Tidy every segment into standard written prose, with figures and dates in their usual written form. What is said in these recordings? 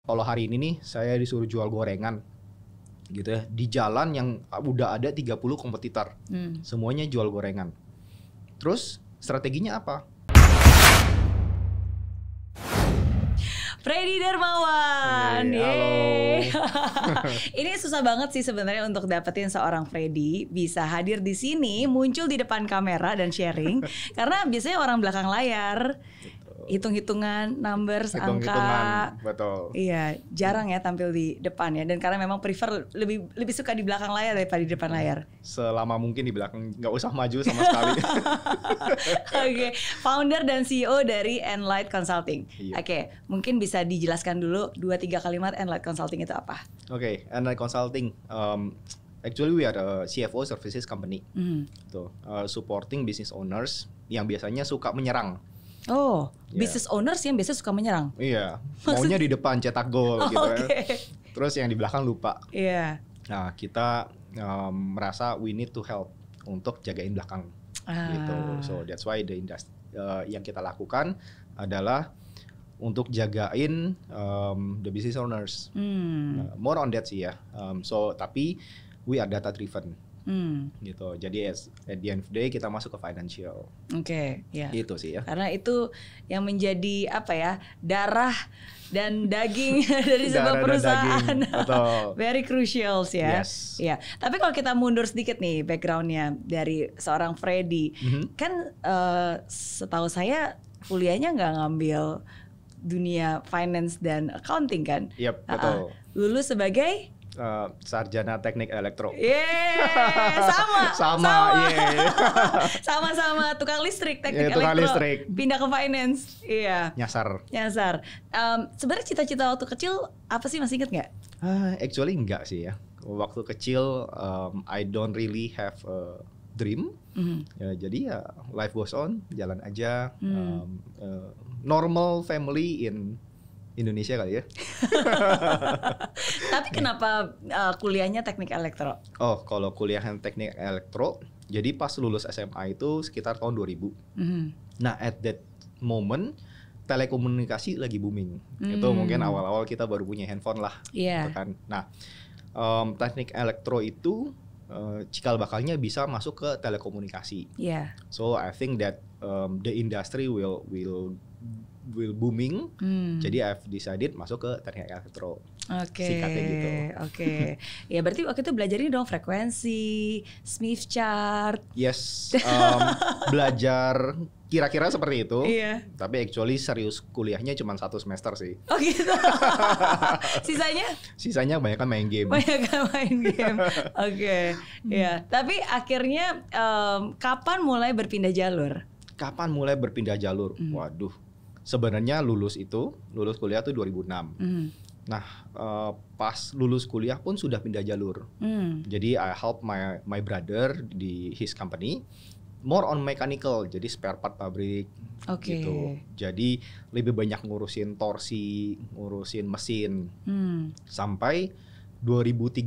kalau hari ini nih saya disuruh jual gorengan gitu ya, di jalan yang udah ada 30 kompetitor, semuanya jual gorengan. Terus strateginya apa? Freddy Darmawan, Hey, halo. Ini susah banget sih sebenarnya untuk dapetin seorang Freddy bisa hadir di sini, muncul di depan kamera dan sharing. Karena biasanya orang belakang layar, hitung-hitungan, numbers, angka. Betul. Iya, jarang ya tampil di depan ya. Dan karena memang prefer lebih suka di belakang layar daripada di depan layar. Selama mungkin di belakang, nggak usah maju sama sekali. Oke, founder dan CEO dari Enlight Consulting. Iya. Oke, mungkin bisa dijelaskan dulu 2-3 kalimat Enlight Consulting itu apa? Oke, Enlight Consulting. Actually we are a CFO services company. Supporting business owners yang biasanya suka menyerang. Oh, business owners yang biasa suka menyerang. Iya, maunya di depan cetak gol gitu Okay. Terus yang di belakang lupa. Iya. Nah, kita merasa we need to help untuk jagain belakang gitu. So that's why yang kita lakukan adalah untuk jagain the business owners. More on that sih ya. Tapi we are data driven. Gitu. Jadi at the end of the day kita masuk ke financial. Oke, ya. Itu sih ya. Karena itu yang menjadi apa ya, darah dan daging dari sebuah perusahaan. Betul. Very crucial ya. Yes. Ya. Tapi kalau kita mundur sedikit nih backgroundnya dari seorang Freddy, kan setahu saya kuliahnya nggak ngambil dunia finance dan accounting kan? Yep, betul. Lulus sebagai sarjana teknik elektro. Sama. Yeah. Sama-sama tukang listrik, teknik tukang elektro. listrik. Pindah ke finance. Iya. Nyasar. Sebenarnya cita-cita waktu kecil apa sih, masih inget nggak? Actually enggak sih ya. Waktu kecil I don't really have a dream. Ya, jadi ya life goes on, jalan aja. Normal family in Indonesia kali ya. Tapi kenapa kuliahnya teknik elektro? Oh, kalau kuliah teknik elektro, jadi pas lulus SMA itu sekitar tahun 2000. Nah, at that moment telekomunikasi lagi booming. Itu mungkin awal-awal kita baru punya handphone lah. Iya. Gitu kan. Nah, teknik elektro itu cikal bakalnya bisa masuk ke telekomunikasi. Iya. So I think that the industry will booming. Jadi I've decided masuk ke teknik elektro. Singkatnya gitu. Oke. Ya berarti waktu itu belajar ini dong, frekuensi, Smith chart. Yes, belajar kira-kira seperti itu. Iya. Tapi actually serius kuliahnya cuma 1 semester sih. Oh gitu. Sisanya? Sisanya banyak kan main game. Banyak main game. Oke. Ya. Tapi akhirnya kapan mulai berpindah jalur? Kapan mulai berpindah jalur? Waduh. Sebenarnya lulus kuliah tuh 2006. Nah, pas lulus kuliah pun sudah pindah jalur. Jadi I help my brother di his company more on mechanical, jadi spare part pabrik. Gitu. Jadi lebih banyak ngurusin torsi, ngurusin mesin. Sampai 2013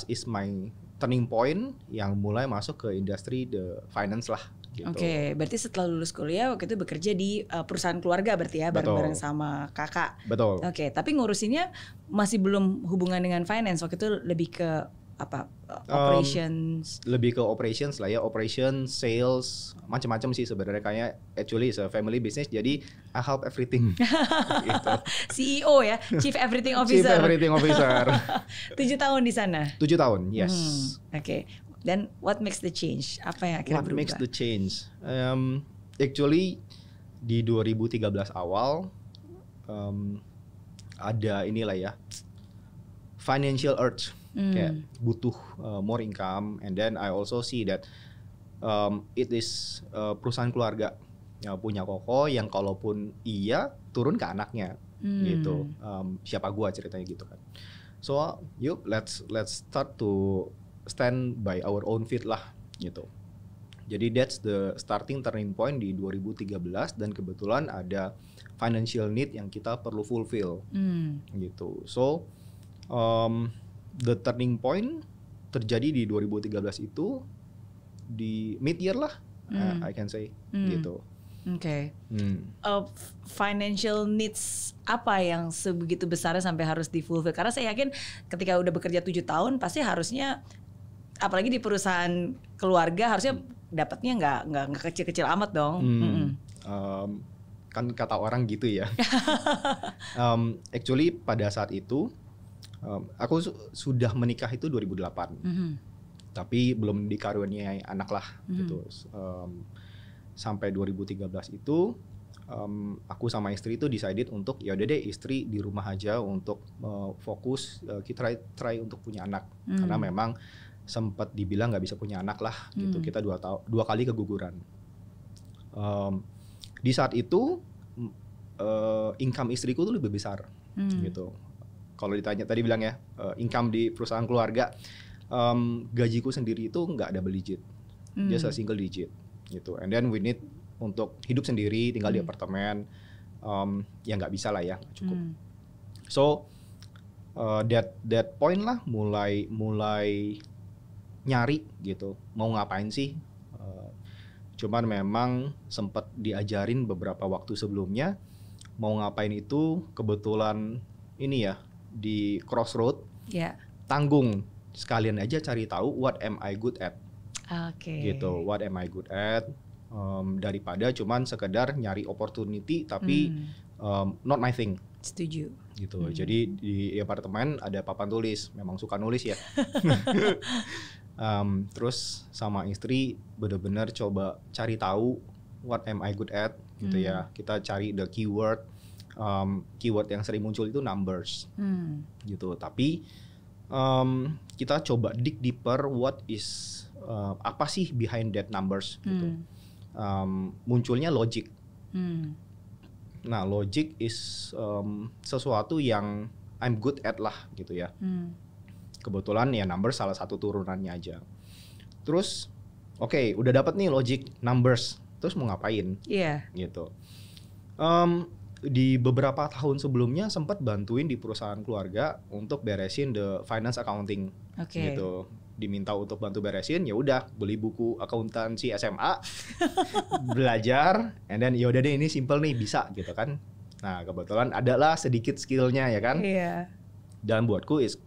is my turning point yang mulai masuk ke industri the finance lah. Gitu. Oke, berarti setelah lulus kuliah waktu itu bekerja di perusahaan keluarga berarti ya, bareng-bareng sama kakak. Betul. Oke, tapi ngurusinnya masih belum hubungan dengan finance, waktu itu lebih ke apa? Operations. Lebih ke operations lah ya, operations, sales, macam-macam sih sebenarnya, kayak actually it's a family business, jadi I help everything. Gitu. CEO ya, Chief Everything Officer. Chief Everything Officer. 7 tahun di sana. 7 tahun, yes. Oke. Dan what makes the change? Apa yang akhirnya berubah? What makes the change? Actually di 2013 awal ada inilah ya, financial urge, kayak butuh more income, and then I also see that it is perusahaan keluarga yang punya koko yang kalaupun iya turun ke anaknya gitu. Siapa gua ceritanya gitu kan. So yuk let's start to stand by our own feet lah gitu. Jadi that's the starting turning point di 2013, dan kebetulan ada financial need yang kita perlu fulfill gitu. So the turning point terjadi di 2013 itu di mid year lah, I can say gitu. Oke. Financial needs apa yang sebegitu besarnya sampai harus di-fulfill? Karena saya yakin ketika udah bekerja 7 tahun pasti harusnya, apalagi di perusahaan keluarga, harusnya dapatnya nggak kecil-kecil amat dong. Kan kata orang gitu ya. Actually pada saat itu aku sudah menikah itu 2008. Tapi belum dikaruniai anak lah gitu. Sampai 2013 itu aku sama istri itu decided untuk ya udah deh istri di rumah aja untuk fokus kita try untuk punya anak. Karena memang sempat dibilang nggak bisa punya anak lah gitu. Kita 2 kali keguguran. Di saat itu income istriku tuh lebih besar gitu. Kalau ditanya tadi bilang ya income di perusahaan keluarga, gajiku sendiri itu nggak double digit, just a single digit gitu. And then we need untuk hidup sendiri, tinggal di apartemen, ya nggak bisa lah ya, cukup. So that point lah mulai nyari gitu, mau ngapain sih? Cuman memang sempat diajarin beberapa waktu sebelumnya mau ngapain itu, kebetulan ini ya di crossroad, tanggung sekalian aja cari tahu what am I good at. Gitu, what am I good at, daripada cuman sekedar nyari opportunity tapi not my thing. Setuju. Gitu. Jadi di apartemen ada papan tulis, memang suka nulis ya. Terus sama istri benar-benar coba cari tahu what am I good at gitu ya. Kita cari the keyword yang sering muncul itu numbers gitu. Tapi kita coba dig deeper what is apa sih behind that numbers gitu. Munculnya logic. Nah, logic is sesuatu yang I'm good at lah gitu ya. Kebetulan ya numbers salah satu turunannya aja. Terus oke, udah dapat nih logic numbers. Terus mau ngapain? Gitu. Di beberapa tahun sebelumnya sempat bantuin di perusahaan keluarga untuk beresin the finance accounting gitu. Diminta untuk bantu beresin, ya udah beli buku akuntansi SMA, belajar, and then ya udah deh ini simple nih bisa gitu kan. Nah kebetulan adalah sedikit skillnya ya kan. Dan buatku is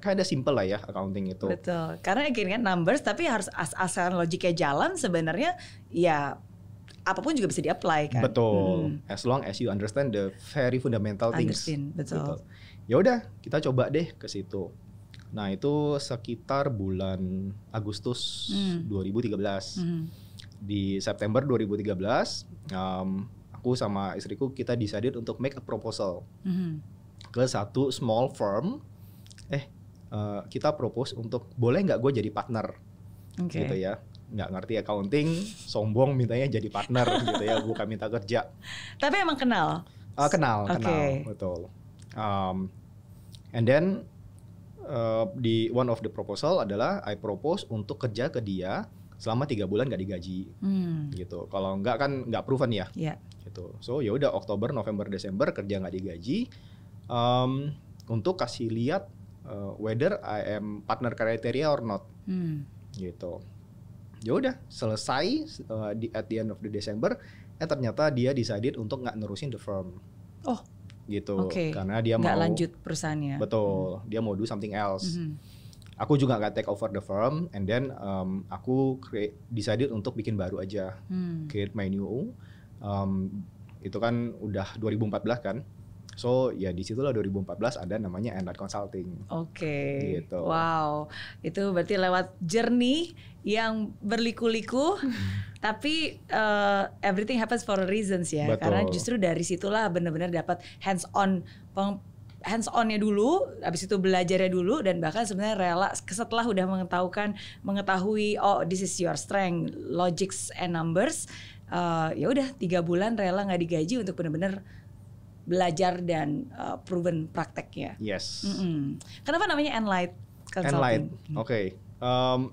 kinda simple lah ya accounting itu. Betul, karena akhirnya numbers tapi harus asal logiknya jalan sebenarnya ya apapun juga bisa di-apply kan. Betul, as long as you understand the very fundamental things. Betul. Ya udah kita coba deh ke situ. Nah itu sekitar bulan Agustus 2013. Di September 2013 aku sama istriku kita decided untuk make a proposal ke satu small firm. Kita propose untuk boleh nggak gue jadi partner gitu ya. Nggak ngerti accounting, sombong mintanya jadi partner gitu ya, bukan minta kerja. Tapi emang kenal? Kenal, betul. And then di one of the proposal adalah I propose untuk kerja ke dia selama 3 bulan nggak digaji, gitu. Kalau nggak kan nggak proven ya, gitu. So ya udah Oktober, November, Desember kerja nggak digaji, untuk kasih lihat whether I am partner criteria or not, gitu. Ya udah selesai at the end of the December, ternyata dia decided untuk nggak nerusin the firm. Gitu, karena dia nggak mau lanjut perusahaannya. Betul, dia mau do something else. Aku juga nggak take over the firm, and then aku decided untuk bikin baru aja, create my new. Itu kan udah 2014 kan, so ya disitulah 2014 ada namanya Enlight Consulting. Gitu. Wow, itu berarti lewat journey yang berliku-liku, tapi everything happens for a reasons ya. Betul. Karena justru dari situlah benar-benar dapat hands-onnya dulu, habis itu belajarnya dulu, dan bahkan sebenarnya rela setelah udah mengetahui oh this is your strength, logics and numbers, ya udah 3 bulan rela nggak digaji untuk benar-benar belajar dan proven prakteknya. Yes. Kenapa namanya Enlight Consulting? Enlight,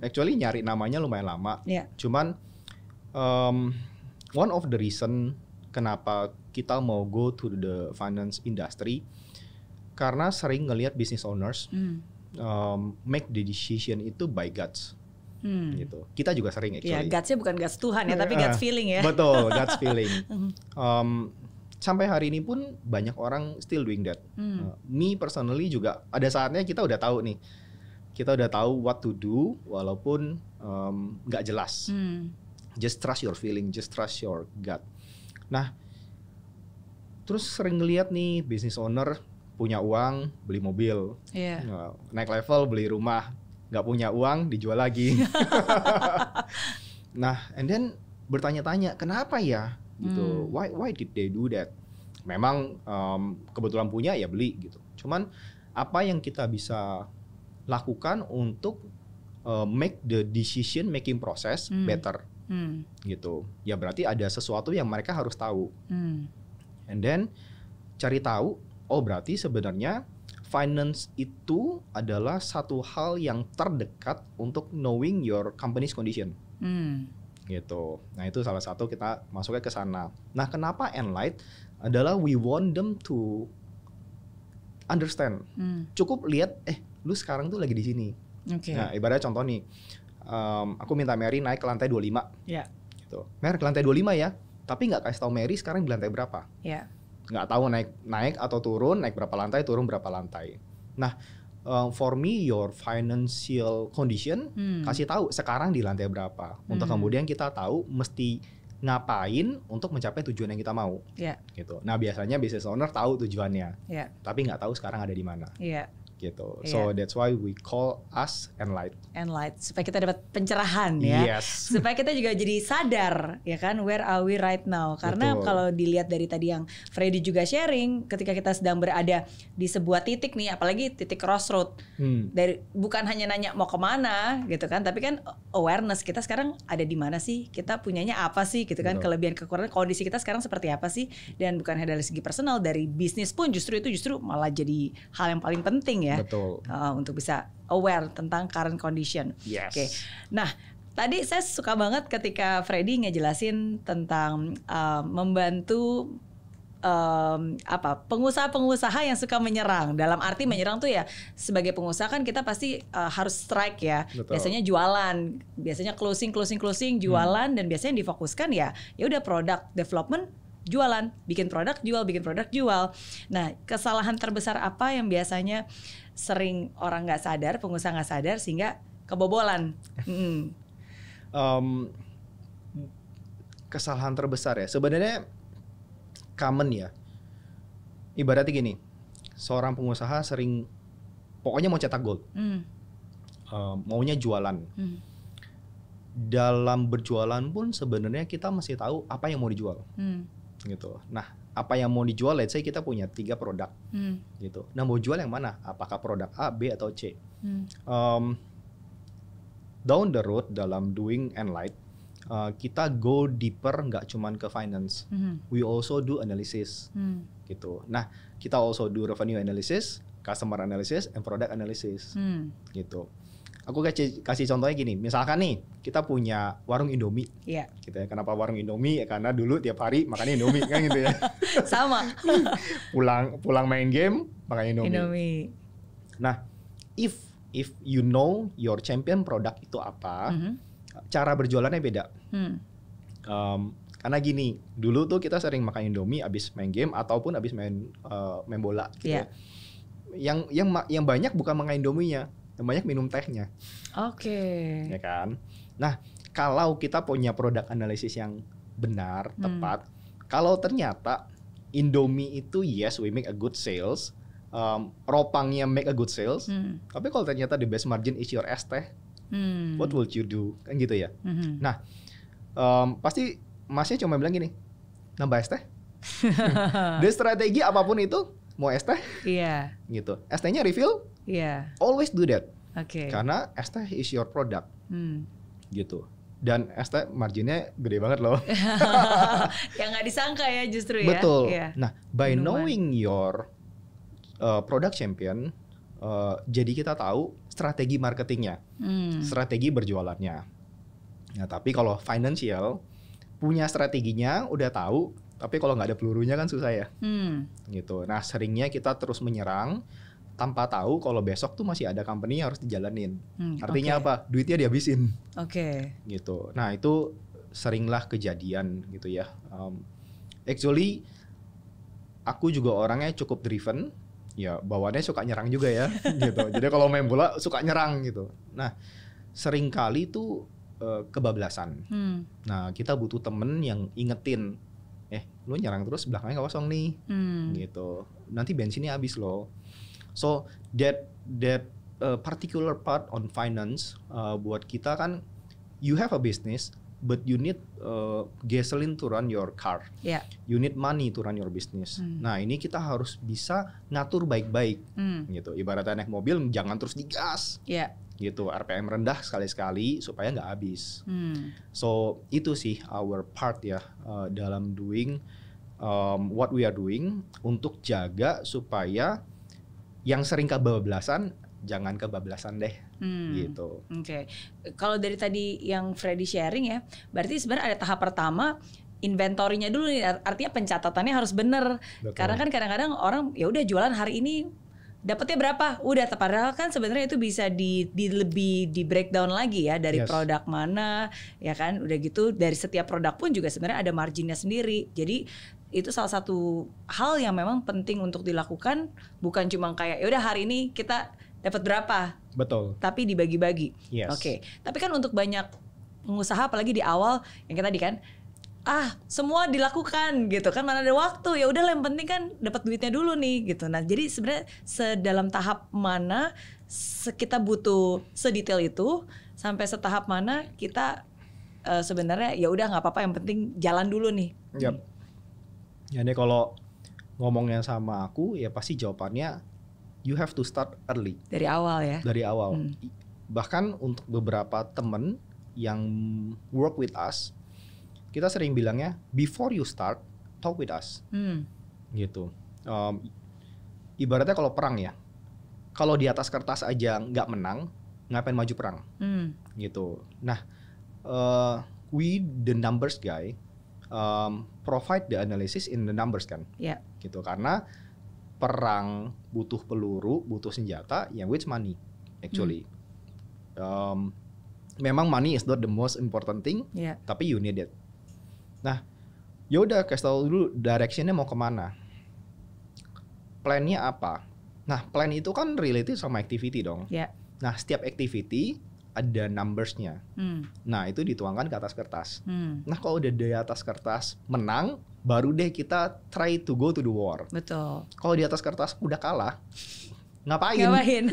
actually nyari namanya lumayan lama. Cuman one of the reason kenapa kita mau go to the finance industry, karena sering ngelihat business owners make the decision itu by guts. gitu. Kita juga sering Ya, actually. guts-nya bukan guts Tuhan ya, tapi guts feeling ya. Betul, guts feeling. Sampai hari ini pun banyak orang still doing that. Me personally juga ada saatnya kita udah tahu nih. Kita udah tahu what to do walaupun nggak jelas. Just trust your feeling, just trust your gut. Nah, terus sering ngeliat nih business owner punya uang beli mobil, naik level beli rumah, nggak punya uang dijual lagi. Nah, and then bertanya-tanya kenapa ya gitu? Why did they do that? Memang kebetulan punya ya beli gitu. Cuman apa yang kita bisa lakukan untuk make the decision making process better gitu. Ya berarti ada sesuatu yang mereka harus tahu. And then cari tahu, oh berarti sebenarnya finance itu adalah satu hal yang terdekat untuk knowing your company's condition. Gitu. Nah, itu salah satu kita masuknya ke sana. Nah, kenapa Enlight adalah we want them to understand. Cukup lihat lu sekarang tuh lagi di sini. Nah, ibaratnya contoh nih. Aku minta Mary naik ke lantai 25. Gitu. Mary ke lantai 25 ya. Tapi nggak kasih tahu Mary sekarang di lantai berapa. Nggak tahu naik atau turun, naik berapa lantai, turun berapa lantai. Nah, for me your financial condition kasih tahu sekarang di lantai berapa. Untuk kemudian kita tahu mesti ngapain untuk mencapai tujuan yang kita mau. Gitu. Nah, biasanya business owner tahu tujuannya. Tapi nggak tahu sekarang ada di mana. Gitu. So that's why we call us Enlight. Enlight, supaya kita dapat pencerahan ya. Supaya kita juga jadi sadar ya kan, where are we right now? Karena kalau dilihat dari tadi yang Freddy juga sharing, ketika kita sedang berada di sebuah titik nih, apalagi titik crossroad, dari bukan hanya nanya mau kemana gitu kan, tapi kan awareness kita sekarang ada di mana sih? Kita punyanya apa sih gitu kan? Kelebihan kekurangan kondisi kita sekarang seperti apa sih? Dan bukan hanya dari segi personal, dari bisnis pun justru malah jadi hal yang paling penting ya. Untuk bisa aware tentang current condition. Oke. Nah, tadi saya suka banget ketika Freddy ngejelasin tentang membantu pengusaha-pengusaha yang suka menyerang. Dalam arti menyerang tuh ya, sebagai pengusaha kan kita pasti harus strike ya. Biasanya jualan, biasanya closing jualan, dan biasanya yang difokuskan ya udah product development, jualan, bikin produk jual. Nah, kesalahan terbesar apa yang biasanya sering orang nggak sadar, pengusaha nggak sadar sehingga kebobolan? Kesalahan terbesar ya, sebenarnya common ya. Ibaratnya gini, seorang pengusaha sering pokoknya mau cetak gold, maunya jualan. Dalam berjualan pun sebenarnya kita mesti tahu apa yang mau dijual. Gitu. Nah, apa yang mau dijual, let's say kita punya 3 produk, gitu. Nah, mau jual yang mana? Apakah produk A, B, atau C? Down the road dalam doing Enlight, kita go deeper, nggak cuman ke finance. We also do analysis, gitu. Nah, kita also do revenue analysis, customer analysis, and product analysis, gitu. Aku kasih contohnya gini, misalkan nih kita punya warung Indomie, gitu ya. Kenapa warung Indomie? Ya karena dulu tiap hari makannya Indomie kan gitu ya. Sama. pulang main game makan Indomie. Nah, if you know your champion product itu apa, cara berjualannya beda. Karena gini, dulu tuh kita sering makan Indomie abis main game ataupun abis main bola, gitu. Yang banyak bukan makan Indominya, yang banyak minum tehnya. Ya kan. Nah, kalau kita punya produk analisis yang benar, tepat, kalau ternyata Indomie itu yes we make a good sales, ropangnya make a good sales, tapi kalau ternyata the best margin is your es teh, what would you do? Kan gitu ya. Nah, pasti masnya cuma bilang gini, nambah es teh. Di strategi apapun itu, mau es teh, gitu. Es tehnya refill, always do that. Karena es teh is your product, gitu. Dan es teh marginnya gede banget loh. Yang nggak disangka ya justru ya. Betul. Nah, by knowing your product champion, jadi kita tahu strategi marketingnya, strategi berjualannya. Nah, tapi kalau financial punya strateginya, udah tahu, tapi kalau nggak ada pelurunya kan susah ya. Gitu. Nah, seringnya kita terus menyerang tanpa tahu kalau besok tuh masih ada company yang harus dijalanin. Artinya apa? Duitnya dihabisin. Gitu. Nah itu seringlah kejadian gitu ya. Actually aku juga orangnya cukup driven. Ya bawaannya suka nyerang juga ya. Gitu. Jadi kalau main bola suka nyerang gitu. Nah seringkali tuh kebablasan. Nah kita butuh temen yang ingetin. Lu nyerang terus belakangnya kosong nih. Gitu. Nanti bensinnya habis loh. So that particular part on finance buat kita kan, you have a business but you need gasoline to run your car. You need money to run your business. Nah ini kita harus bisa ngatur baik-baik. Gitu. Ibaratnya naik mobil jangan terus digas. Gitu. RPM rendah sekali-sekali supaya nggak habis. So itu sih our part ya dalam doing what we are doing untuk jaga supaya yang sering kebablasan jangan kebablasan deh, gitu. Kalau dari tadi yang Freddy sharing ya, berarti sebenarnya ada tahap pertama inventorinya dulu nih, artinya pencatatannya harus benar. Karena kan kadang-kadang orang ya udah jualan hari ini dapatnya berapa, udah, padahal kan sebenarnya itu bisa lebih di breakdown lagi ya dari produk mana, ya kan, udah gitu dari setiap produk pun juga sebenarnya ada marginnya sendiri. Jadi itu salah satu hal yang memang penting untuk dilakukan, bukan cuma kayak ya udah hari ini kita dapat berapa, tapi dibagi-bagi. Tapi kan untuk banyak pengusaha apalagi di awal yang kita tadi kan, semua dilakukan gitu kan, mana ada waktu, ya udah yang penting kan dapat duitnya dulu nih gitu. Nah jadi sebenarnya sedalam tahap mana kita butuh sedetail itu, sampai setahap mana kita sebenarnya ya udah nggak apa-apa, yang penting jalan dulu nih. Jadi kalau ngomongnya sama aku ya pasti jawabannya you have to start early. Dari awal ya. Dari awal. Bahkan untuk beberapa temen yang work with us, kita sering bilangnya before you start talk with us. Gitu. Ibaratnya kalau perang ya, kalau di atas kertas aja nggak menang, ngapain maju perang? Gitu. Nah, we the numbers guy. Provide the analysis in the numbers kan, gitu. Karena perang butuh peluru, butuh senjata, yang which money actually. Memang money is not the most important thing, tapi you need it. Nah, yaudah kasih tahu dulu directionnya mau kemana, plannya apa. Nah, plan itu kan related sama activity dong. Nah, setiap activity ada numbersnya. Nah itu dituangkan ke atas kertas. Nah kalau udah di atas kertas menang, baru deh kita try to go to the war. Kalau di atas kertas udah kalah, ngapain?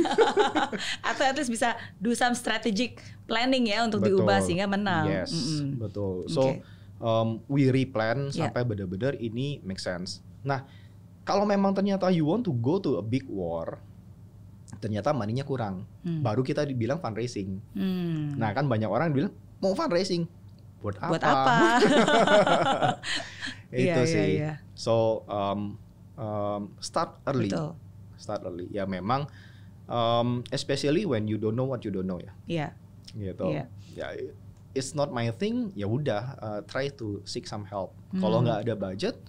Atau at least bisa do some strategic planning ya untuk diubah sehingga menang. Betul. So we replan sampai benar-benar ini make sense. Nah kalau memang ternyata you want to go to a big war, ternyata money-nya kurang, baru kita dibilang fundraising. Nah kan banyak orang bilang mau fundraising buat apa? Itu sih. So start early. Start early. Ya memang especially when you don't know what you don't know ya. Gitu. Ya it's not my thing. Ya udah try to seek some help. Kalau nggak ada budget,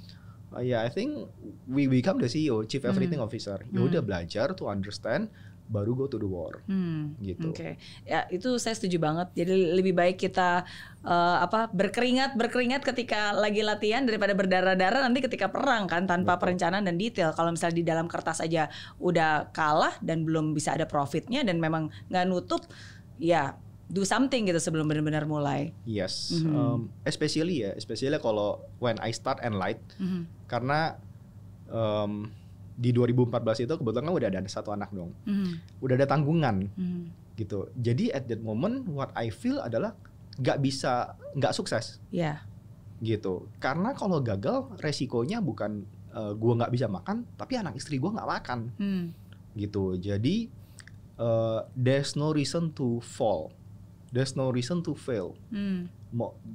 I think we become the CEO, Chief Everything Officer. Ya udah belajar to understand, baru go to the war. Gitu. Ya itu saya setuju banget. Jadi lebih baik kita berkeringat ketika lagi latihan daripada berdarah-darah nanti ketika perang kan, tanpa perencanaan dan detail. Kalau misalnya di dalam kertas aja udah kalah dan belum bisa ada profitnya dan memang nggak nutup, ya do something gitu sebelum benar-benar mulai. Especially kalau when I start Enlight, karena di 2014 itu kebetulan kan udah ada satu anak dong, udah ada tanggungan, gitu. Jadi at that moment what I feel adalah nggak sukses, gitu. Karena kalau gagal resikonya bukan gue nggak bisa makan, tapi anak istri gue nggak makan, gitu. Jadi there's no reason to fall. There's no reason to fail.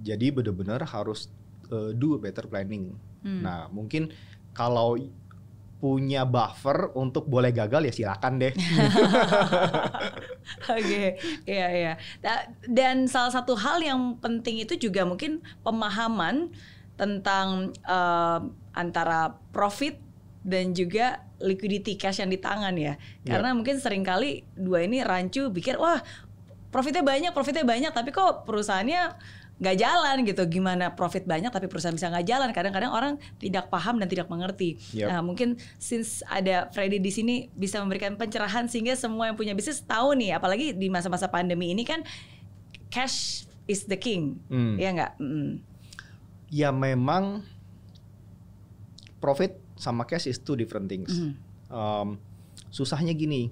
Jadi benar-benar harus do better planning. Nah mungkin kalau punya buffer untuk boleh gagal ya silakan deh. Iya. Dan salah satu hal yang penting itu juga mungkin pemahaman tentang antara profit dan juga liquidity cash yang di tangan ya. Karena mungkin seringkali dua ini rancu pikir wah profitnya banyak, tapi kok perusahaannya nggak jalan gitu. Gimana profit banyak tapi perusahaan bisa nggak jalan? Kadang-kadang orang tidak paham dan tidak mengerti. Nah, mungkin since ada Freddy di sini bisa memberikan pencerahan sehingga semua yang punya bisnis tahu nih. Apalagi di masa-masa pandemi ini kan cash is the king, ya nggak? Ya memang profit sama cash is two different things. Susahnya gini.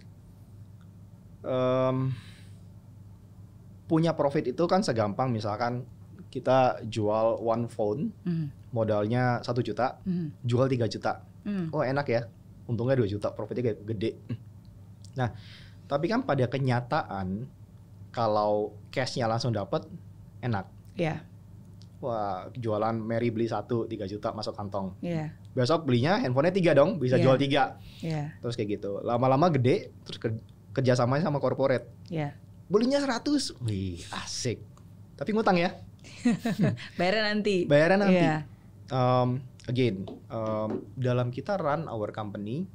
Punya profit itu kan segampang misalkan kita jual one phone, modalnya 1 juta, jual 3 juta. Oh enak ya, untungnya 2 juta, profitnya gede. Nah, tapi kan pada kenyataan kalau cashnya langsung dapat enak. Wah, jualan Mary beli 3 juta masuk kantong. Besok belinya handphonenya 3 dong, bisa jual 3. Terus kayak gitu. Lama-lama gede, terus kerjasamanya sama corporate. Belinya 100, wih asik. Tapi ngutang ya. Bayaran nanti. Again, dalam kita run our company,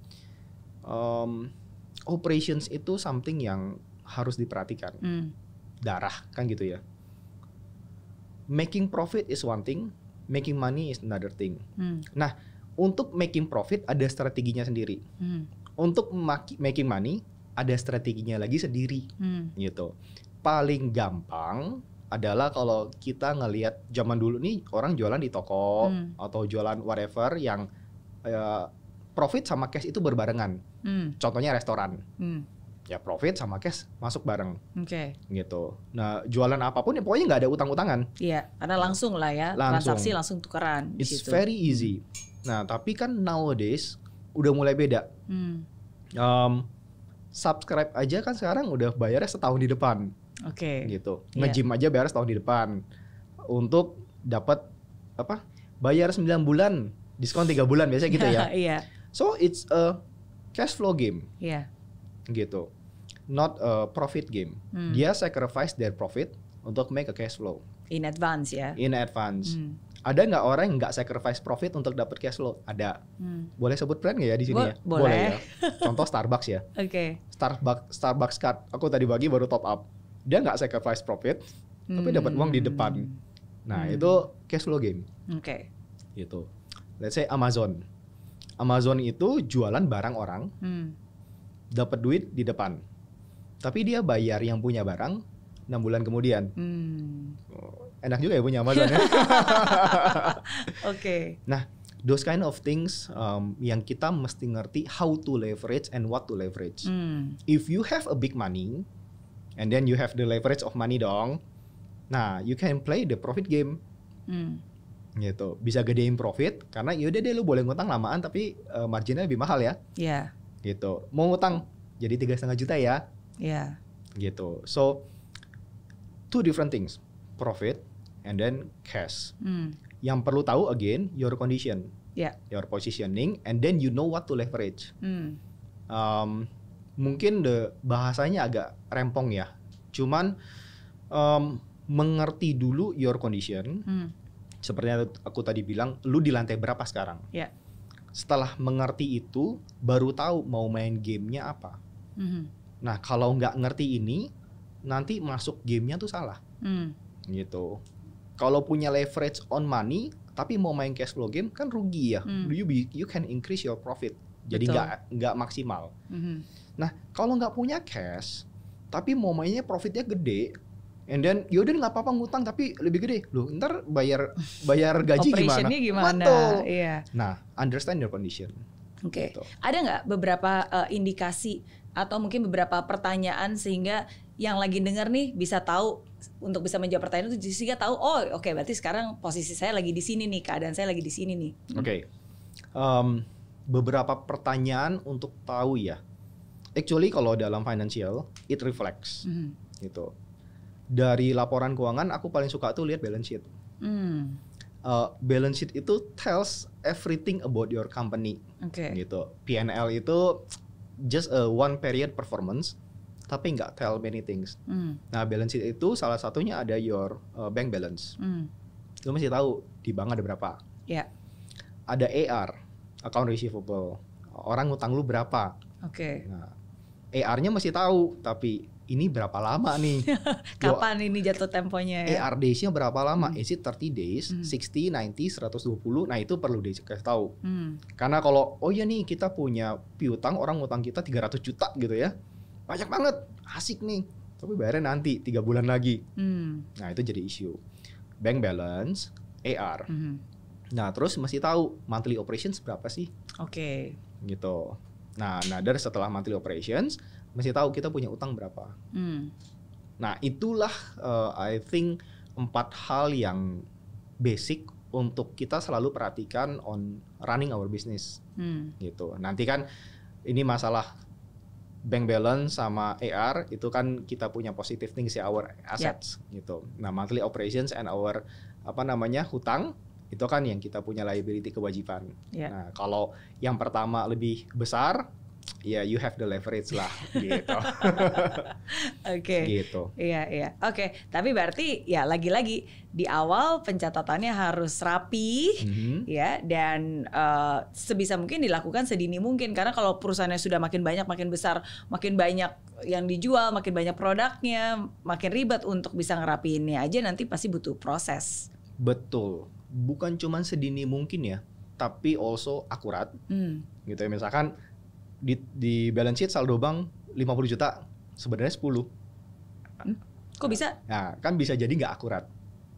operations itu something yang harus diperhatikan. Darah kan gitu ya. Making profit is one thing, making money is another thing. Nah, untuk making profit ada strateginya sendiri. Untuk making money ada strateginya lagi sendiri, gitu. Paling gampang adalah kalau kita ngelihat zaman dulu nih orang jualan di toko atau jualan whatever yang profit sama cash itu berbarengan. Contohnya restoran, ya profit sama cash masuk bareng, gitu. Nah jualan apapun ya pokoknya nggak ada utang-utangan. Iya, karena langsung lah ya, transaksi langsung tukeran. It's very easy. Nah tapi kan nowadays udah mulai beda. Subscribe aja kan sekarang udah bayarnya setahun di depan, gitu. Nge-gym aja bayar setahun di depan. Untuk dapat apa? Bayar 9 bulan, diskon 3 bulan biasanya gitu ya. So it's a cash flow game, gitu. Not a profit game. Dia sacrifice their profit untuk make a cash flow. In advance ya. In advance. Ada nggak orang yang nggak sacrifice profit untuk dapat cash flow? Ada. Boleh sebut brand nggak ya di sini ya? Boleh ya. Contoh Starbucks ya. Starbucks card. Aku tadi pagi baru top up. Dia nggak sacrifice profit, tapi dapat uang di depan. Nah itu cash flow game. Gitu. Let's say Amazon. Amazon itu jualan barang orang, dapat duit di depan. Tapi dia bayar yang punya barang 6 bulan kemudian. Enak juga ya punya Amazon ya. Nah, those kind of things yang kita mesti ngerti how to leverage and what to leverage. If you have a big money and then you have the leverage of money dong. Nah, you can play the profit game. Gitu. Bisa gedein profit karena yaudah deh lu boleh ngutang lamaan tapi marginnya lebih mahal ya. Gitu. Mau ngutang jadi 3,5 juta ya. Gitu. So two different things, profit and then cash. Yang perlu tahu again your condition, your positioning, and then you know what to leverage. Mungkin bahasanya agak rempong ya, cuman mengerti dulu your condition. Seperti yang aku tadi bilang, lu di lantai berapa sekarang? Setelah mengerti itu, baru tahu mau main gamenya apa. Nah kalau nggak ngerti ini, nanti masuk gamenya tuh salah. Gitu. Kalau punya leverage on money, tapi mau main cash flow game kan rugi ya. You can increase your profit. Jadi nggak maksimal. Nah kalau nggak punya cash, tapi mau mainnya profitnya gede, and then yaudah nggak apa-apa ngutang tapi lebih gede. Loh ntar bayar gaji gimana? Nah understand your condition. Gitu. Ada nggak beberapa indikasi atau mungkin beberapa pertanyaan sehingga yang lagi dengar nih bisa tahu untuk bisa menjawab pertanyaan itu sehingga tahu berarti sekarang posisi saya lagi di sini nih, keadaan saya lagi di sini nih. Beberapa pertanyaan untuk tahu ya. Actually kalau dalam financial it reflects gitu. Dari laporan keuangan aku paling suka tuh lihat balance sheet. Balance sheet itu tells everything about your company. Gitu. P&L itu just a one period performance, tapi nggak tell many things. Nah balance sheet itu salah satunya ada your bank balance. Lu mesti tahu di bank ada berapa. Ada AR, account receivable, orang ngutang lu berapa. Oke. Nah, AR-nya masih tahu, tapi ini berapa lama nih? Kapan ini jatuh temponya ya? AR days-nya berapa lama? Is it 30 days, 60, 90, 120? Nah itu perlu dikasih tahu. Karena kalau, oh ya nih kita punya piutang, orang ngutang kita 300 juta gitu ya. Banyak banget, asik nih. Tapi bayarnya nanti 3 bulan lagi. Nah itu jadi isu. Bank balance, AR. Nah terus masih tahu monthly operations berapa sih? Oke. Gitu. Nah dari setelah monthly operations, masih tahu kita punya utang berapa. Nah itulah I think 4 hal yang basic untuk kita selalu perhatikan on running our business. Gitu. Nanti kan ini masalah bank balance sama AR itu kan kita punya positive things ya, our assets gitu. Nah monthly operations and our hutang itu kan yang kita punya liability, kewajiban. Nah kalau yang pertama lebih besar, ya you have the leverage lah gitu. Oke. Gitu. Iya. Oke, tapi berarti ya lagi-lagi di awal pencatatannya harus rapi ya, dan sebisa mungkin dilakukan sedini mungkin, karena kalau perusahaannya sudah makin banyak, makin besar, makin banyak yang dijual, makin banyak produknya, makin ribet untuk bisa ngerapiinnya aja, nanti pasti butuh proses. Betul. Bukan cuman sedini mungkin ya, tapi also akurat. Gitu ya, misalkan di balance sheet saldo bank 50 juta, sebenarnya 10. Kok bisa? Nah, kan bisa jadi nggak akurat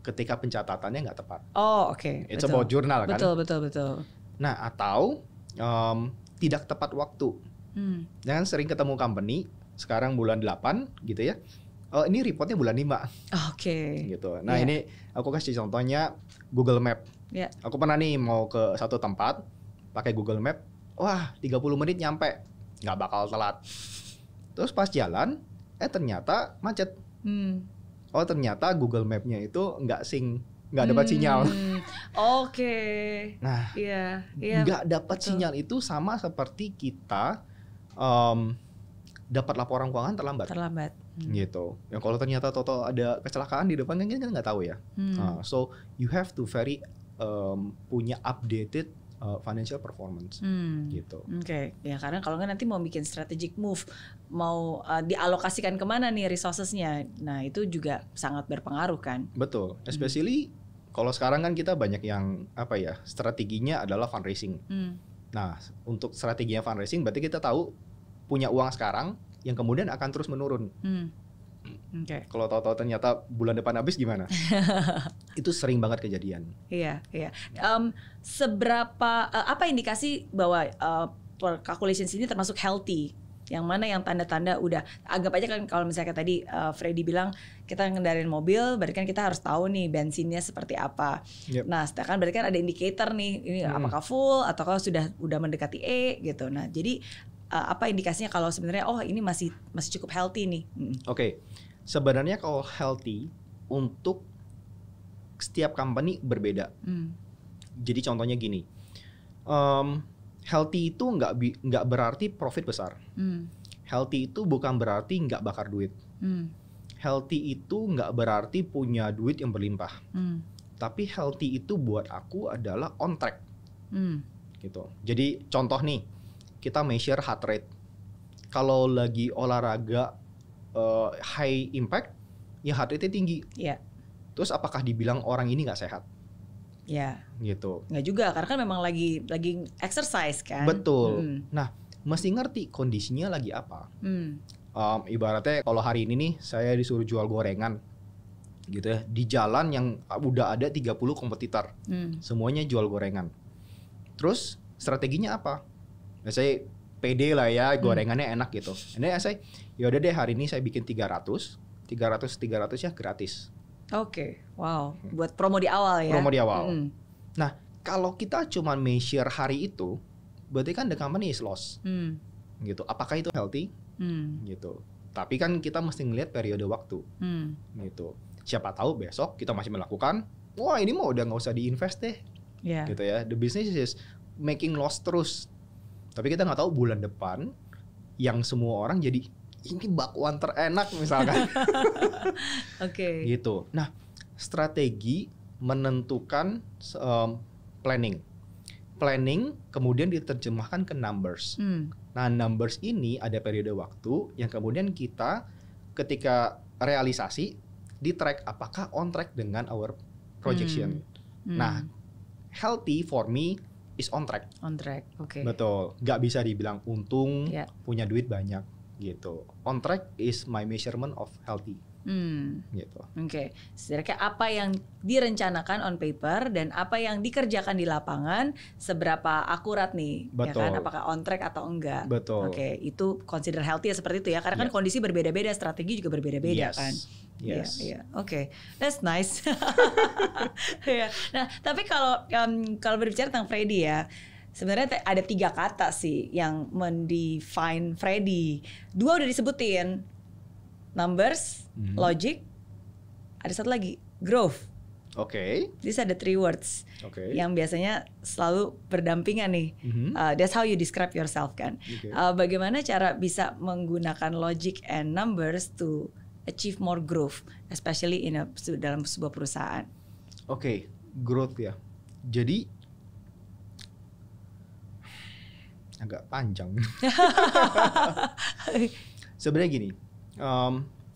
ketika pencatatannya nggak tepat. Oh, oke. It's about journal kan. Betul. Nah, atau tidak tepat waktu. Jangan sering ketemu company, sekarang bulan 8 gitu ya. Oh, ini reportnya bulan 5. Oke. Gitu. Nah, ini aku kasih contohnya Google Map. Aku pernah nih mau ke satu tempat pakai Google Map. Wah, 30 menit nyampe, nggak bakal telat. Terus pas jalan, ternyata macet. Oh, ternyata Google Map-nya itu nggak dapat sinyal. Oke. Nah, nggak dapat sinyal itu sama seperti kita dapat laporan keuangan terlambat. Gitu. Yang kalau ternyata total ada kecelakaan di depan kan kita nggak tahu ya. So you have to very punya updated financial performance gitu. Oke. Ya karena kalau nggak nanti mau bikin strategic move, mau dialokasikan kemana nih resourcesnya, nah itu juga sangat berpengaruh kan. Betul. Especially kalau sekarang kan kita banyak yang strateginya adalah fundraising. Nah untuk strateginya fundraising berarti kita tahu punya uang sekarang yang kemudian akan terus menurun. Kalau tahu-tahu ternyata bulan depan habis gimana? Itu sering banget kejadian. Iya. Seberapa apa indikasi bahwa calculations ini termasuk healthy? Yang mana yang tanda-tanda udah, anggap aja kan kalau misalnya tadi Freddy bilang kita ngendarin mobil, berarti kan kita harus tahu nih bensinnya seperti apa. Nah, sedangkan berarti kan ada indikator nih, ini apakah full ataukah udah mendekati E gitu. Nah, jadi apa indikasinya kalau sebenarnya ini masih cukup healthy nih? Oke. Sebenarnya kalau healthy untuk setiap company berbeda. Jadi contohnya gini, healthy itu nggak berarti profit besar. Healthy itu bukan berarti nggak bakar duit. Healthy itu nggak berarti punya duit yang berlimpah. Tapi healthy itu buat aku adalah on track. Gitu. Jadi contoh nih, kita measure heart rate. Kalau lagi olahraga high impact, ya heart rate-nya tinggi. Terus apakah dibilang orang ini nggak sehat? Gitu. Nggak juga, karena kan memang lagi exercise kan. Betul. Nah, mesti ngerti kondisinya lagi apa. Ibaratnya kalau hari ini nih saya disuruh jual gorengan, gitu ya, di jalan yang udah ada 30 kompetitor, semuanya jual gorengan. Terus strateginya apa? Saya pede lah ya, gorengannya enak gitu. Ini saya, yaudah deh hari ini saya bikin 300 ya gratis. Oke, wow. Buat promo di awal ya? Promo di awal. Nah, kalau kita cuma measure hari itu, berarti kan the company is lost. Gitu. Apakah itu healthy? Gitu. Tapi kan kita mesti ngelihat periode waktu. Gitu. Siapa tahu besok kita masih melakukan, wah ini mah udah nggak usah diinvest deh. Gitu ya. The business is making loss terus. Tapi kita nggak tahu bulan depan yang semua orang jadi ini bakwan terenak misalkan. Gitu. Nah, strategi menentukan planning. planning kemudian diterjemahkan ke numbers. Nah, numbers ini ada periode waktu yang kemudian kita ketika realisasi di track apakah on track dengan our projection. Nah, healthy for me is on track. On track, oke. Betul, nggak bisa dibilang untung, punya duit banyak gitu. On track is my measurement of healthy. Gitu. Oke. Setidaknya apa yang direncanakan on paper dan apa yang dikerjakan di lapangan seberapa akurat nih, ya kan? Apakah on track atau enggak? Betul. Oke, itu consider healthy ya seperti itu ya, karena kan kondisi berbeda-beda, strategi juga berbeda-beda kan. Yes. Iya. Oke, that's nice. Ya. Nah, tapi kalau berbicara tentang Freddy ya, sebenarnya ada 3 kata sih yang mendefine Freddy. 2 udah disebutin. Numbers, logic, ada satu lagi, growth. Oke. These are the 3 words yang biasanya selalu berdampingan nih. That's how you describe yourself kan. Bagaimana cara bisa menggunakan logic and numbers to achieve more growth, especially dalam sebuah perusahaan. Oke, growth ya. Jadi agak panjang. Sebenarnya gini.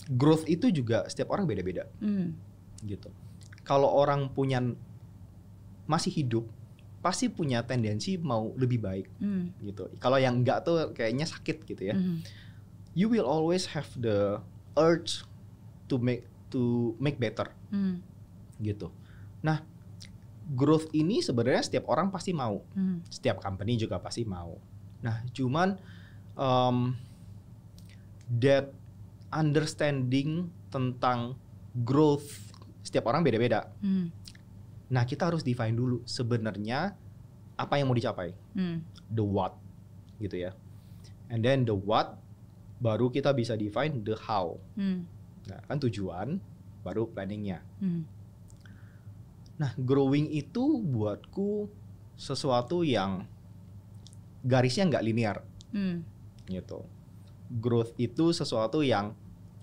Growth itu juga setiap orang beda-beda, gitu. Kalau orang masih hidup, pasti punya tendensi mau lebih baik, gitu. Kalau yang enggak tuh kayaknya sakit gitu ya. You will always have the urge to make better, gitu. Nah, growth ini sebenarnya setiap orang pasti mau, setiap company juga pasti mau. Nah, cuman that understanding tentang growth setiap orang beda-beda. Nah, kita harus define dulu sebenarnya apa yang mau dicapai. The what gitu ya. And then the what baru kita bisa define the how. Nah, kan tujuan baru planningnya. Nah, growing itu buatku sesuatu yang garisnya nggak linear. Gitu. Growth itu sesuatu yang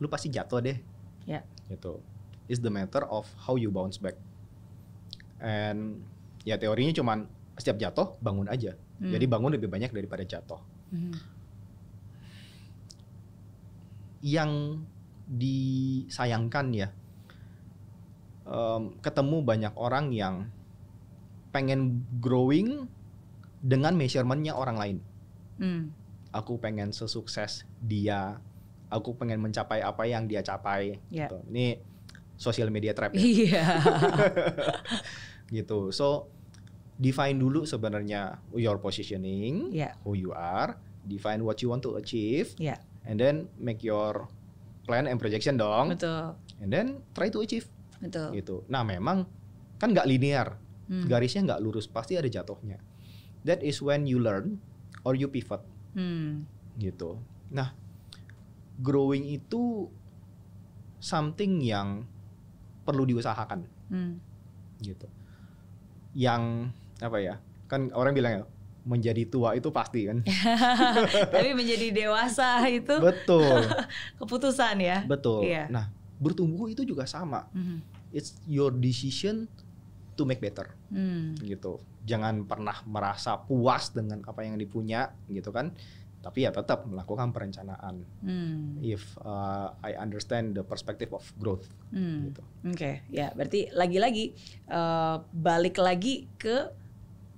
lu pasti jatuh deh, gitu. It's the matter of how you bounce back. And ya teorinya cuman setiap jatuh bangun aja. Jadi bangun lebih banyak daripada jatuh. Yang disayangkan ya, ketemu banyak orang yang pengen growing dengan measurementnya orang lain. Aku pengen sesukses dia, aku pengen mencapai apa yang dia capai. Gitu. Ini social media trap ya. Gitu. So define dulu sebenarnya your positioning, who you are, define what you want to achieve, and then make your plan and projection dong. Betul. And then try to achieve. Betul. Gitu. Nah, memang kan nggak linear, garisnya nggak lurus, pasti ada jatuhnya. That is when you learn or you pivot. Gitu. Nah, growing itu something yang perlu diusahakan. Gitu. Yang apa ya? Kan orang bilang ya, menjadi tua itu pasti kan. Tapi menjadi dewasa itu betul. Keputusan ya. Betul. Nah, bertumbuh itu juga sama. It's your decision to make better. Gitu. Jangan pernah merasa puas dengan apa yang dipunya gitu kan. Tapi ya tetap melakukan perencanaan. If I understand the perspective of growth. Gitu. Oke, ya berarti lagi-lagi balik lagi ke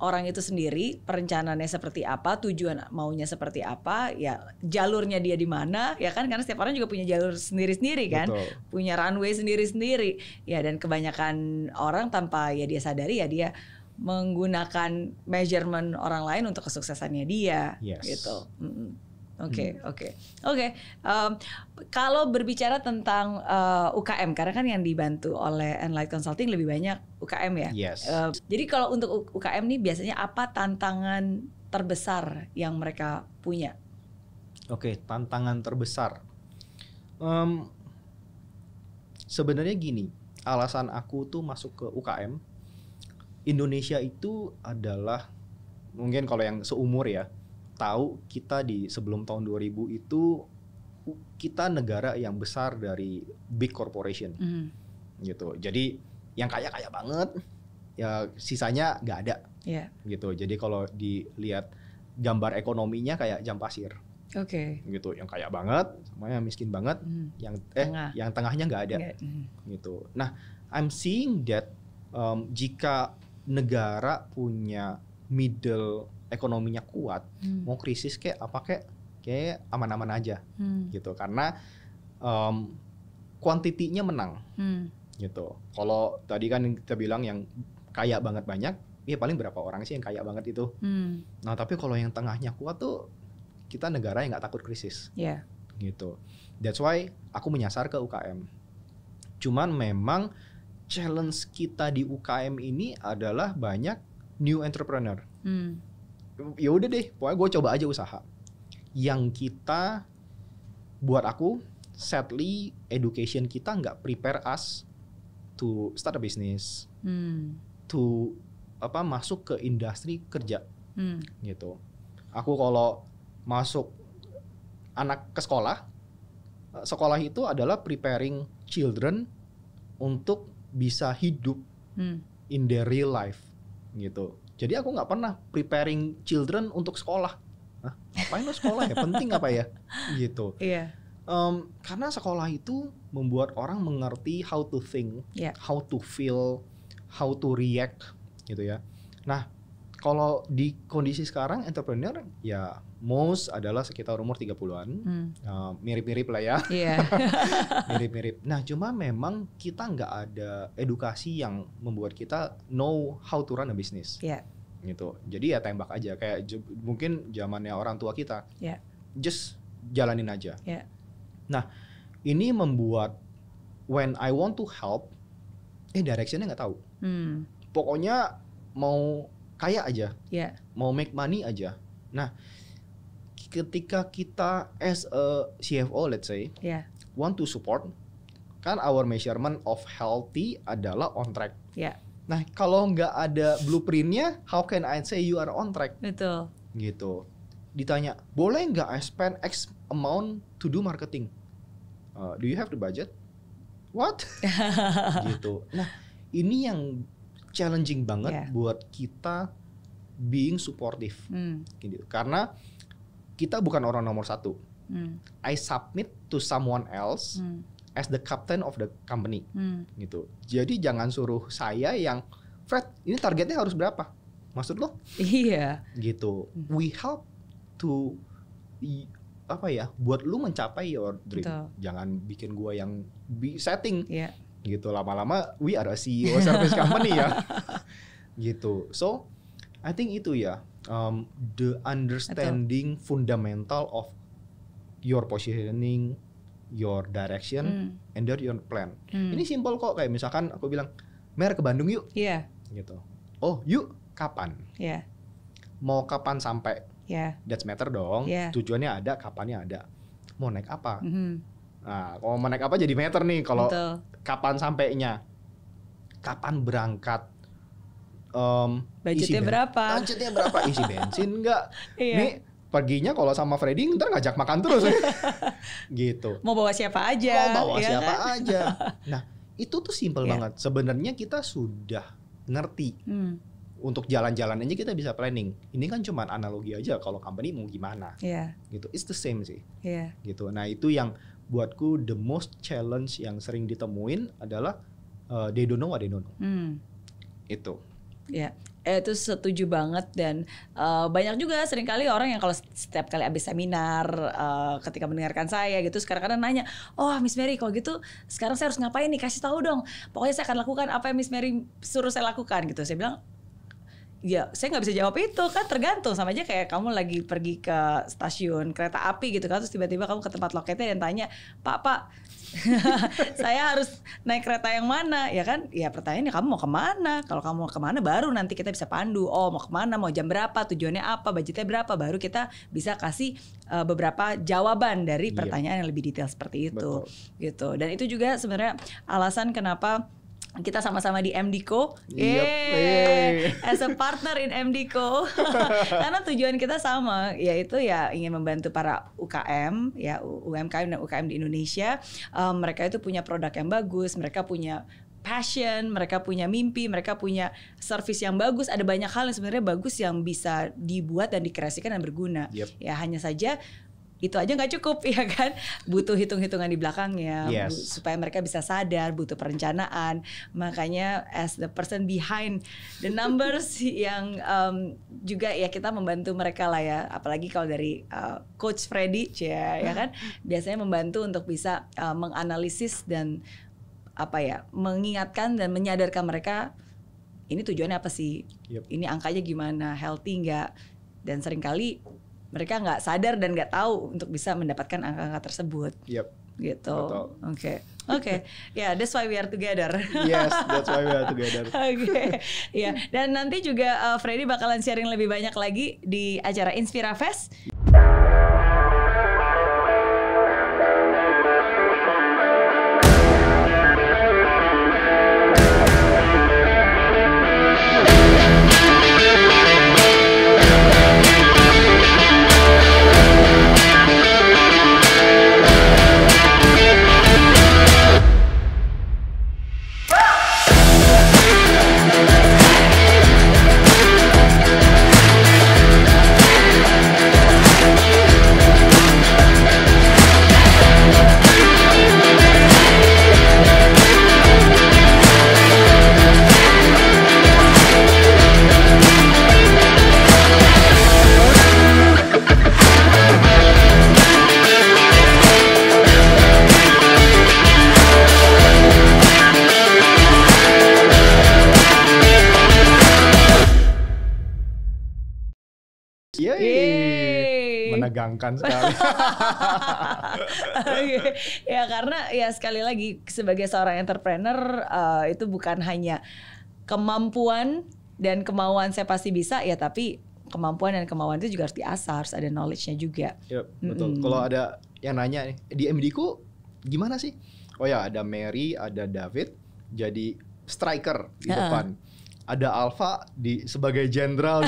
orang itu sendiri, perencanaannya seperti apa, tujuan maunya seperti apa, ya jalurnya dia di mana, ya kan, karena setiap orang juga punya jalur sendiri-sendiri kan. Betul. Punya runway sendiri-sendiri. Ya, dan kebanyakan orang tanpa ya dia sadari ya dia menggunakan measurement orang lain untuk kesuksesannya dia, gitu. Oke. Kalau berbicara tentang UKM, karena kan yang dibantu oleh Enlight Consulting lebih banyak UKM ya. Jadi kalau untuk UKM nih biasanya apa tantangan terbesar yang mereka punya? Oke, tantangan terbesar. Sebenarnya gini, alasan aku tuh masuk ke UKM. Indonesia itu adalah, mungkin kalau yang seumur ya, tahu kita di sebelum tahun 2000 itu kita negara yang besar dari big corporation. Gitu. Jadi yang kaya banget, ya sisanya nggak ada. Yeah. Gitu. Jadi kalau dilihat gambar ekonominya kayak jam pasir. Oke. Gitu, yang kaya banget sama yang miskin banget, yang tengahnya nggak ada. Gitu. Nah, I'm seeing that jika negara punya middle ekonominya kuat, mau krisis kayak apa kayak aman-aman aja. Gitu. Karena kuantitinya menang. Gitu. Kalau tadi kan kita bilang yang kaya banget banyak, ya paling berapa orang sih yang kaya banget itu. Nah, tapi kalau yang tengahnya kuat tuh kita negara yang nggak takut krisis. Gitu. That's why aku menyasar ke UKM. Cuman memang challenge kita di UKM ini adalah banyak new entrepreneur. Ya udah deh, pokoknya gue coba aja usaha. Yang kita, buat aku, sadly education kita nggak prepare us to start a business, to masuk ke industri kerja, gitu. Aku kalau masuk anak ke sekolah itu adalah preparing children untuk bisa hidup in their real life, gitu. Jadi aku nggak pernah preparing children untuk sekolah. Hah, ngapain lo sekolah ya? Penting apa ya? Gitu. Karena sekolah itu membuat orang mengerti how to think, how to feel, how to react, gitu ya. Nah, kalau di kondisi sekarang entrepreneur ya most adalah sekitar umur 30-an. Mirip-mirip lah ya. Mirip-mirip. Nah, cuma memang kita nggak ada edukasi yang membuat kita know how to run a business. Gitu. Jadi ya tembak aja kayak mungkin zamannya orang tua kita. Just jalanin aja. Nah, ini membuat when I want to help, directionnya nggak tahu. Pokoknya mau kaya aja, mau make money aja. Nah, ketika kita as a CFO, let's say, want to support, kan our measurement of healthy adalah on track. Nah, kalau nggak ada blueprintnya, how can I say you are on track? Betul. Gitu. Ditanya, boleh nggak I spend X amount to do marketing? Do you have the budget? What? Gitu. Nah, ini yang challenging banget buat kita being supportive. Gitu. Karena kita bukan orang nomor satu. I submit to someone else as the captain of the company. Gitu. Jadi jangan suruh saya yang, Fred, ini targetnya harus berapa? Maksud lo? Iya. Gitu. We help to buat lu mencapai your dream. Betul. Jangan bikin gua yang setting. Gitu, lama-lama we are a CEO service company ya. Gitu. So I think itu ya, the understanding fundamental of your positioning, your direction, and your plan. Ini simple kok, kayak misalkan aku bilang, Mer ke Bandung yuk. Gitu. Oh yuk, kapan? Mau kapan sampai? That's matter dong. Tujuannya ada, kapannya ada. Mau naik apa? Nah, kalau mau naik apa jadi matter nih. Kalau kapan sampainya, kapan berangkat, budgetnya berapa? Isi bensin nggak? Nih perginya kalau sama Freddy ntar ngajak makan terus. Gitu. Mau bawa siapa aja? Aja. Nah, itu tuh simple banget. Sebenarnya kita sudah ngerti. Untuk jalan-jalan aja kita bisa planning. Ini kan cuma analogi aja kalau company mau gimana. Gitu. It's the same sih. Gitu. Nah, itu yang buatku the most challenge yang sering ditemuin adalah they don't know what they don't know. Itu. Itu setuju banget. Dan banyak juga seringkali orang yang kalau setiap kali habis seminar, ketika mendengarkan saya gitu, sekarang-kadang nanya, oh Miss Mary kalau gitu sekarang saya harus ngapain nih, kasih tahu dong, pokoknya saya akan lakukan apa yang Miss Mary suruh saya lakukan gitu. Saya bilang, ya saya nggak bisa jawab itu, kan tergantung. Sama aja kayak kamu lagi pergi ke stasiun kereta api gitu kan, terus tiba-tiba kamu ke tempat loketnya dan tanya, Pak saya harus naik kereta yang mana, ya kan? Ya pertanyaannya kamu mau kemana? Kalau kamu mau kemana baru nanti kita bisa pandu. Oh mau kemana, mau jam berapa, tujuannya apa, budgetnya berapa, baru kita bisa kasih beberapa jawaban dari pertanyaan yang lebih detail seperti itu. Betul. Gitu. Dan itu juga sebenarnya alasan kenapa kita sama-sama di MDco, as a partner in MDco, karena tujuan kita sama, yaitu ya ingin membantu para UKM, ya UMKM dan UKM di Indonesia. Mereka itu punya produk yang bagus, mereka punya passion, mereka punya mimpi, mereka punya service yang bagus. Ada banyak hal yang sebenarnya bagus yang bisa dibuat dan dikreasikan dan berguna. Ya hanya saja itu aja nggak cukup ya kan, butuh hitung-hitungan di belakangnya supaya mereka bisa sadar, butuh perencanaan. Makanya as the person behind the numbers yang juga ya kita membantu mereka lah ya, apalagi kalau dari Coach Freddy ya kan, biasanya membantu untuk bisa menganalisis dan mengingatkan dan menyadarkan mereka ini tujuannya apa sih, ini angkanya gimana, healthy nggak, dan seringkali mereka nggak sadar dan nggak tahu untuk bisa mendapatkan angka-angka tersebut. Gitu. Oke. Yeah, that's why we are together. Yes, that's why we are together. Ya. Dan nanti juga Freddy bakalan sharing lebih banyak lagi di acara Inspira Fest. Menegangkan sekali. Ya karena ya sekali lagi sebagai seorang entrepreneur itu bukan hanya kemampuan dan kemauan saya pasti bisa ya, tapi kemampuan dan kemauan itu juga harus diasah, harus ada knowledge-nya juga. Betul. Kalau ada yang nanya nih, di MD-ku gimana sih? Oh ya, ada Mary, ada David jadi striker di depan. Ada Alpha sebagai jenderal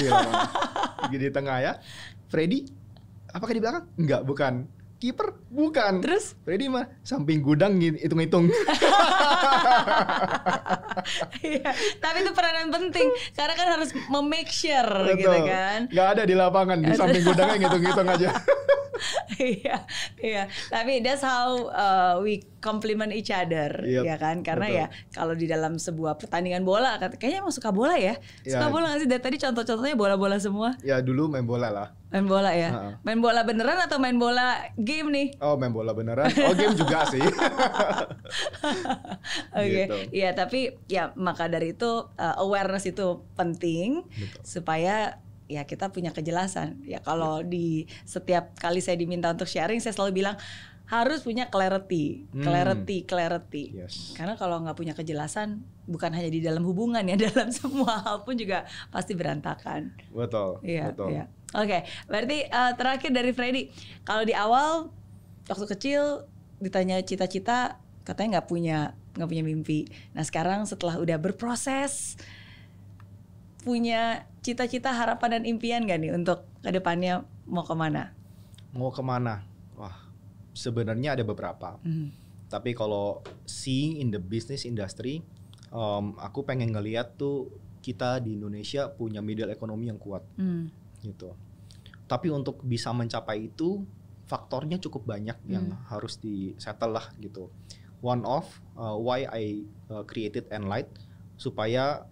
di tengah ya. Freddy apakah di belakang? Enggak, bukan. Kiper? Bukan. Terus? Freddy mah samping gudang hitung-hitung. Iya, tapi itu peranan penting karena kan harus make sure gitu kan. Nggak ada di lapangan, di samping gudangnya ngitung-ngitung aja. Iya. Tapi that's how we complement each other, ya kan? Karena ya kalau di dalam sebuah pertandingan bola, kayaknya emang suka bola ya. Suka bola nggak sih? Dari tadi contoh-contohnya bola-bola semua. Ya dulu main bola lah. Main bola ya. Main bola beneran atau main bola game nih? Oh, main bola beneran. Oh, game juga sih. Iya, tapi ya maka dari itu awareness itu penting. Supaya ya kita punya kejelasan. Ya kalau di setiap kali saya diminta untuk sharing, saya selalu bilang harus punya clarity. Yes. Karena kalau nggak punya kejelasan, bukan hanya di dalam hubungan ya, dalam semua hal pun juga pasti berantakan. Betul. Iya. Oke, berarti terakhir dari Freddy, kalau di awal waktu kecil ditanya cita-cita, katanya nggak punya mimpi. Nah sekarang setelah udah berproses, punya cita-cita, harapan dan impian gak nih untuk kedepannya mau kemana? Mau kemana? Wah, sebenarnya ada beberapa. Tapi kalau seeing in the business industry, aku pengen ngeliat tuh kita di Indonesia punya middle economy yang kuat, gitu. Tapi untuk bisa mencapai itu, faktornya cukup banyak yang harus di-settle lah gitu. One of why I created Enlight supaya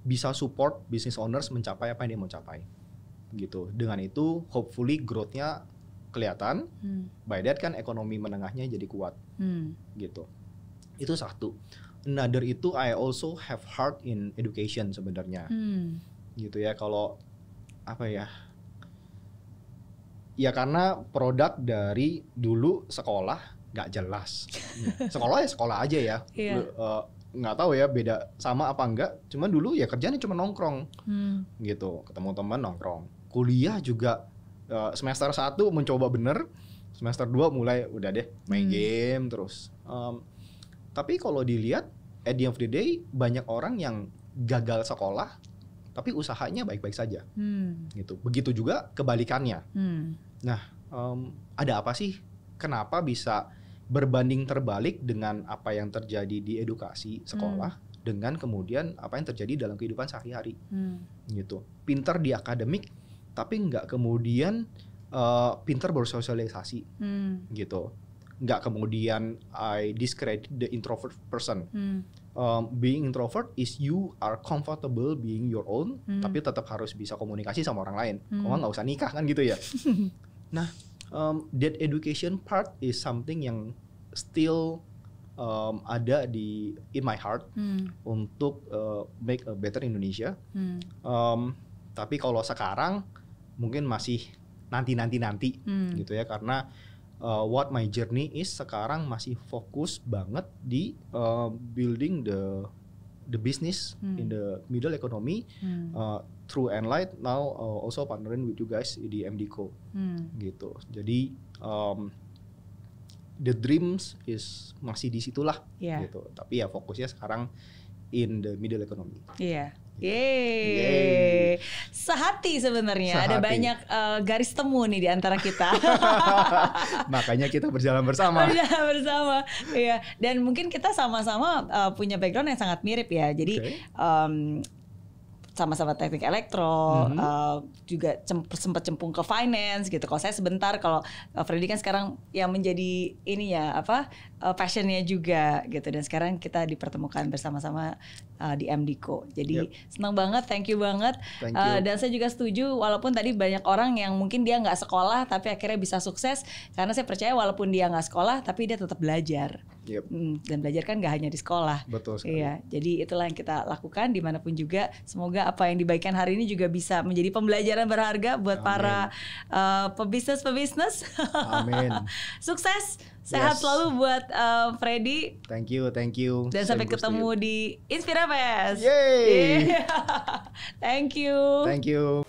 bisa support business owners mencapai apa yang dia mau capai gitu. Dengan itu hopefully growth-nya kelihatan. By that kan ekonomi menengahnya jadi kuat gitu. Itu satu. Another itu I also have heart in education sebenarnya gitu ya. Kalau apa ya, ya karena produk dari dulu sekolah nggak jelas. Sekolah ya sekolah aja ya. Nggak tahu ya beda sama apa enggak, cuman dulu ya kerjanya cuma nongkrong gitu, ketemu teman nongkrong. Kuliah juga semester 1 mencoba bener, semester 2 mulai udah deh main game terus. Tapi kalau dilihat at the end of the day banyak orang yang gagal sekolah tapi usahanya baik-baik saja gitu. Begitu juga kebalikannya. Nah ada apa sih kenapa bisa berbanding terbalik dengan apa yang terjadi di edukasi sekolah dengan kemudian apa yang terjadi dalam kehidupan sehari-hari gitu. Pintar di akademik tapi nggak kemudian pintar bersosialisasi gitu. Nggak kemudian I discredit the introvert person. Being introvert is you are comfortable being your own, tapi tetap harus bisa komunikasi sama orang lain. Kalau nggak usah nikah kan gitu ya. Nah, that education part is something yang still ada in my heart untuk make a better Indonesia. Tapi kalau sekarang mungkin masih nanti gitu ya, karena what my journey is sekarang masih fokus banget di building the business in the middle economy through Enlight, now also partnering with you guys di MDco gitu. Jadi the dreams is masih di situlah gitu. Tapi ya fokusnya sekarang in the middle economy. Iya. Yeay. Sehati sebenarnya. Ada banyak garis temu nih di antara kita. Makanya kita berjalan bersama. Iya. Dan mungkin kita sama-sama punya background yang sangat mirip ya. Jadi sama-sama teknik elektro, juga sempat cemplung ke finance gitu. Kalau saya sebentar, kalau Freddy kan sekarang yang menjadi passionnya juga gitu. Dan sekarang kita dipertemukan bersama-sama di MDco. Jadi senang banget, thank you banget. Dan saya juga setuju, walaupun tadi banyak orang yang mungkin dia nggak sekolah tapi akhirnya bisa sukses, karena saya percaya walaupun dia nggak sekolah tapi dia tetap belajar. Dan belajar kan nggak hanya di sekolah. Betul sekali. Iya, jadi itulah yang kita lakukan dimanapun juga. Semoga apa yang dibagikan hari ini juga bisa menjadi pembelajaran berharga buat para pebisnis. Amin. Sukses. Sehat selalu buat Freddy. Thank you. Dan sampai ketemu di Inspirafest. Yay! Thank you.